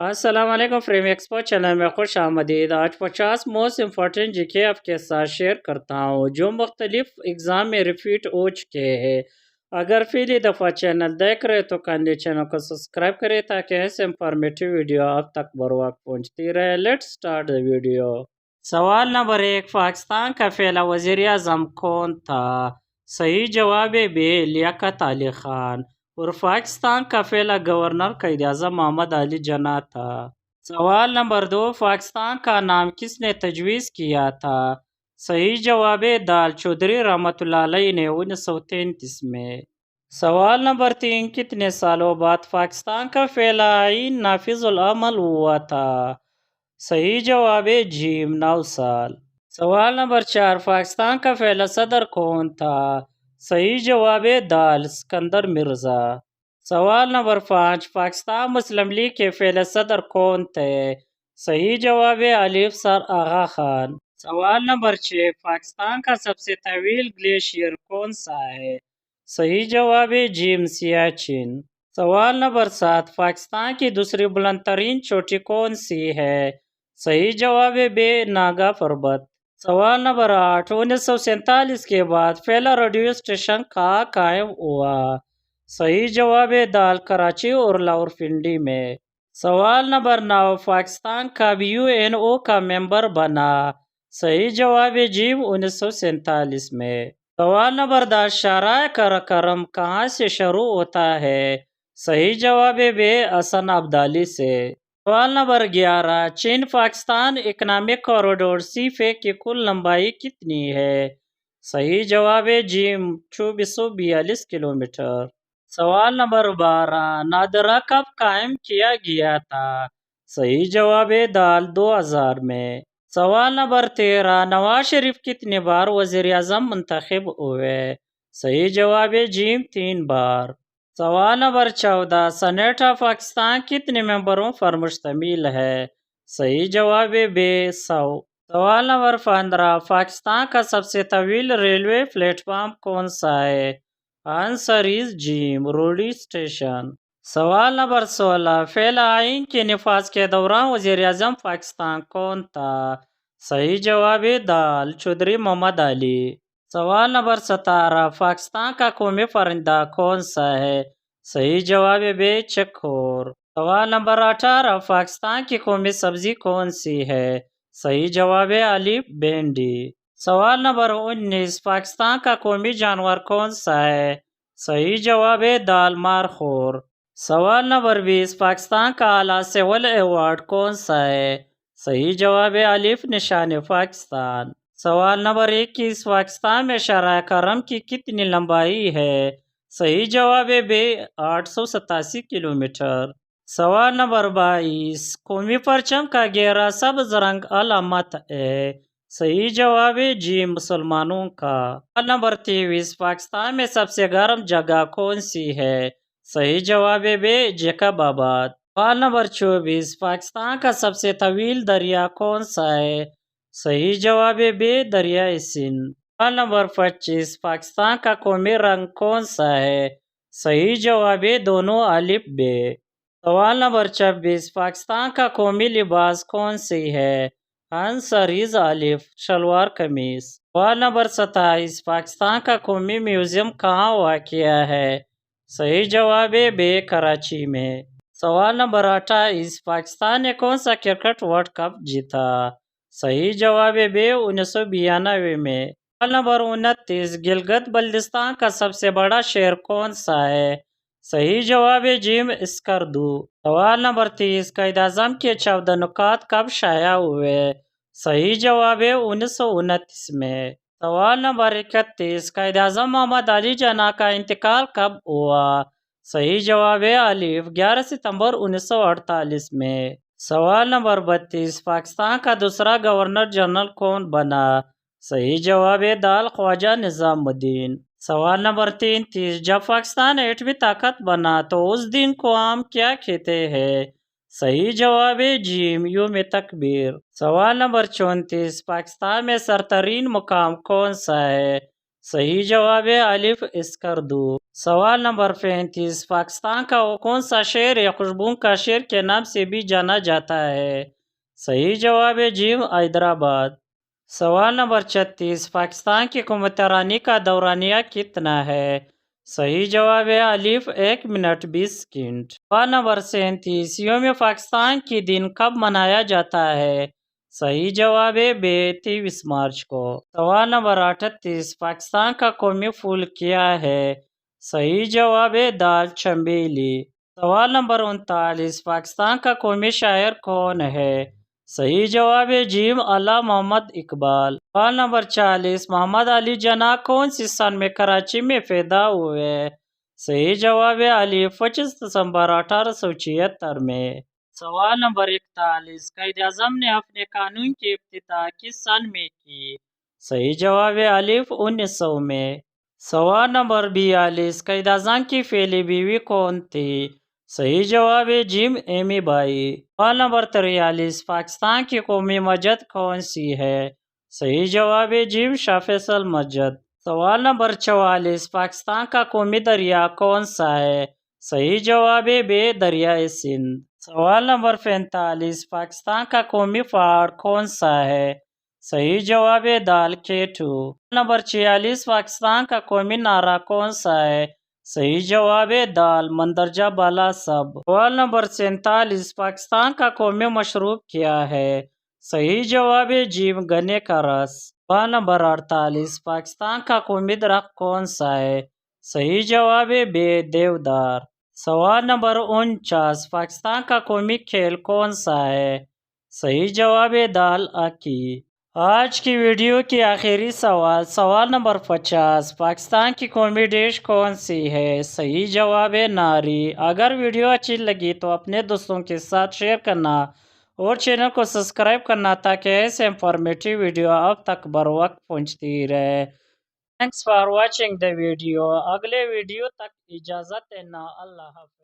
السلام علیکم frame expo channel میں خوش آمدید۔ آج 50 موسٹ امپورٹنٹ جی کے آپ کے ساتھ شیئر کرتا ہوں جو مختلف اگزام میں ریپیٹ ہو چکے ہیں۔ اگر پہلی دفعہ چینل دیکھ رہے تو کاندے چینل کو سبسکرائب کریں تاکہ ایسے انفارمیٹیو ویڈیو آپ تک بر وقت پہنچتی رہے۔ Let's start the video. سوال نمبر 1، پاکستان کا پہلا وزیر اعظم کون تھا؟ صحیح جواب ہے بی، لیاقت علی خان۔ اور پاکستان کا پہلا گورنر قائد اعظم محمد علی جناح تھا۔ سوال نمبر 2، پاکستان کا نام کس نے تجویز کیا تھا؟ صحیح جواب ہے دال چودھری رحمۃ اللہ علیہ نے 1933 میں۔ سوال نمبر 3، کتنے سالوں بعد پاکستان کا پہلا آئین نافذ العمل ہوا تھا؟ صحیح جواب ہے جیم، 9 سال۔ سوال نمبر 4، پاکستان کا پہلا صدر کون تھا؟ صحیح جواب ہے دال اسکندر مرزا۔ سوال نمبر 5، پاکستان مسلم لیگ کے پہلے صدر کون تھے؟ صحیح جواب ہے الف سر آغا خان۔ سوال نمبر 6، پاکستان کا سب سے طویل گلیشیئر کون سا ہے؟ صحیح جواب ہے جیم، سیاچن۔ سوال نمبر 7، پاکستان کی دوسری بلند ترین چوٹی کون سی ہے؟ صحیح جواب ہے بے، ناگا پربت۔ سوال نمبر 8، 1947 کے بعد پہلا ریڈیو اسٹیشن کہاں قائم ہوا؟ صحیح جواب ہے دال کراچی اور لاہور پنڈی میں۔ سوال نمبر 9، پاکستان کب UNO کا ممبر بنا؟ صحیح جواب ہے جیم، 1947 میں۔ سوال نمبر 10، شاہراہ کرم کہاں سے شروع ہوتا ہے؟ صحیح جواب ہے بے، حسن عبدالی سے۔ سوال نمبر 11، چین پاکستان اکنامک کوریڈور CFA کی کل لمبائی کتنی ہے؟ صحیح جواب ہے جیم، 2442 کلومیٹر۔ سوال نمبر 12، نادرا کب قائم کیا گیا تھا؟ صحیح جواب ہے دال، 2000 میں۔ سوال نمبر 13، نواز شریف کتنی بار وزیر اعظم منتخب ہوئے؟ صحیح جواب ہے جیم، 3 بار۔ سوال نمبر 14، سینیٹ آف پاکستان کتنے ممبروں پر مشتمل ہے؟ صحیح جواب ہے بے، 100۔ سوال نمبر 15، پاکستان کا سب سے طویل ریلوے پلیٹ فارم کون سا ہے؟ آنسر از جیم، روڈی اسٹیشن۔ سوال نمبر 16، پہلا آئین کے نفاذ کے دوران وزیر اعظم پاکستان کون تھا؟ صحیح جواب ہے دال چودھری محمد علی۔ سوال نمبر 17، پاکستان کا قومی پرندہ کون سا ہے؟ صحیح جواب ہے بے، چکور۔ سوال نمبر 18، پاکستان کی قومی سبزی کون سی ہے؟ صحیح جواب ہے الف، بھنڈی۔ سوال نمبر 19، پاکستان کا قومی جانور کون سا ہے؟ صحیح جواب ہے دال، مارخور۔ سوال نمبر 20، پاکستان کا اعلیٰ سول ایوارڈ کون سا ہے؟ صحیح جواب ہے الف، نشان پاکستان۔ سوال نمبر 21، پاکستان میں شاہراہ کرم کی کتنی لمبائی ہے؟ صحیح جواب ہے بے، 887 کلومیٹر۔ سوال نمبر 22، قومی پرچم کا گہرا سبز رنگ علامت ہے؟ صحیح جواب ہے جیم، مسلمانوں کا۔ سوال نمبر 23، پاکستان میں سب سے گرم جگہ کون سی ہے؟ صحیح جواب ہے بے، جیکب آباد۔ سوال نمبر 24، پاکستان کا سب سے طویل دریا کون سا ہے؟ صحیح جواب ہے بے، دریائے سندھ۔ سوال نمبر 25، پاکستان کا قومی رنگ کون سا ہے؟ صحیح جواب ہے دونوں، الف بے۔ سوال نمبر 26، پاکستان کا قومی لباس کون سی ہے؟ آنسر از الف، شلوار قمیص۔ سوال نمبر 27، پاکستان کا قومی میوزیم کہاں واقع ہے؟ صحیح جواب ہے بے، کراچی میں۔ سوال نمبر 28، پاکستان نے کون سا کرکٹ ورلڈ کپ جیتا؟ صحیح جواب ہے بے، 1992 میں۔ سوال نمبر 29، گلگت بلتستان کا سب سے بڑا شہر کون سا ہے؟ صحیح جواب ہے جیم، اسکردو۔ سوال نمبر 30، قائد اعظم کے 14 نکات کب شائع ہوئے؟ صحیح جواب ہے 1929 میں۔ سوال نمبر 31، قائد اعظم محمد علی جناح کا انتقال کب ہوا؟ صحیح جواب ہے الف، 11 ستمبر 1948 میں۔ سوال نمبر 32، پاکستان کا دوسرا گورنر جنرل کون بنا؟ صحیح جواب ہے دال، خواجہ نظام الدین۔ سوال نمبر 33، جب پاکستان ایٹمی طاقت بنا تو اس دن کو عام کیا کہتے ہیں؟ صحیح جواب ہے جیم، یوم تکبیر۔ سوال نمبر 34، پاکستان میں سرترین مقام کون سا ہے؟ صحیح جواب ہے الف اسکردو۔ سوال نمبر 35، پاکستان کا وہ کون سا شہر ہے خوشبو کا شہر کے نام سے بھی جانا جاتا ہے؟ صحیح جواب ہے جیم حیدرآباد۔ سوال نمبر 36، پاکستان کی حکمرانی کا دورانیہ کتنا ہے؟ صحیح جواب ہے الف 1 منٹ 20 سیکنڈ۔ سوال نمبر 37، یوم پاکستان کی دن کب منایا جاتا ہے؟ صحیح جواب ہے 23 مارچ کو۔ سوال نمبر 38، پاکستان کا قومی پھول کیا ہے؟ صحیح جواب ہے دال چنبیلی۔ سوال نمبر 39، پاکستان کا قومی شاعر کون ہے؟ صحیح جواب ہے جیم علامہ محمد اقبال۔ سوال نمبر 40، محمد علی جناح کون سی سن میں کراچی میں پیدا ہوئے؟ صحیح جواب ہے الف 25 دسمبر 1876 میں۔ سوال نمبر 41، قائد اعظم نے اپنے قانون کی ابتدا کس سن میں کی؟ صحیح جواب ہے الف 1900 میں۔ سوال نمبر 42، قائد اعظم کی پہلی بیوی کون تھی؟ صحیح جواب ہے جیم ایمی بائی۔ سوال نمبر 43، پاکستان کی قومی مسجد کون سی ہے؟ صحیح جواب ہے جیم شاہ فیصل مسجد۔ سوال نمبر 44، پاکستان کا قومی دریا کون سا ہے؟ صحیح جواب ہے بے دریائے سندھ۔ سوال نمبر 45، پاکستان کا قومی پہاڑ کون سا ہے؟ صحیح جواب ہے دال کیٹو۔ سوال نمبر 46، پاکستان کا قومی نعرہ کون سا ہے؟ صحیح جواب ہے دال مندرجہ بالا سب۔ سوال نمبر 47، پاکستان کا قومی مشروب کیا ہے؟ صحیح جواب ہے جیم گنے کا رس۔ سوال نمبر 48، پاکستان کا قومی درخت کون سا ہے؟ صحیح جواب ہے دیودار۔ سوال نمبر 49، پاکستان کا قومی کھیل کون سا ہے؟ صحیح جواب ہے دال ہاکی۔ آج کی ویڈیو کی آخری سوال نمبر 50، پاکستان کی قومی ڈش کون سی ہے؟ صحیح جواب ہے نہاری۔ اگر ویڈیو اچھی لگی تو اپنے دوستوں کے ساتھ شیئر کرنا اور چینل کو سبسکرائب کرنا تاکہ ایسے انفارمیٹیو ویڈیو آپ تک بر وقت پہنچتی رہے۔ Thanks for watching the video. اگلے ویڈیو تک اجازت دینا۔ اللہ حافظ۔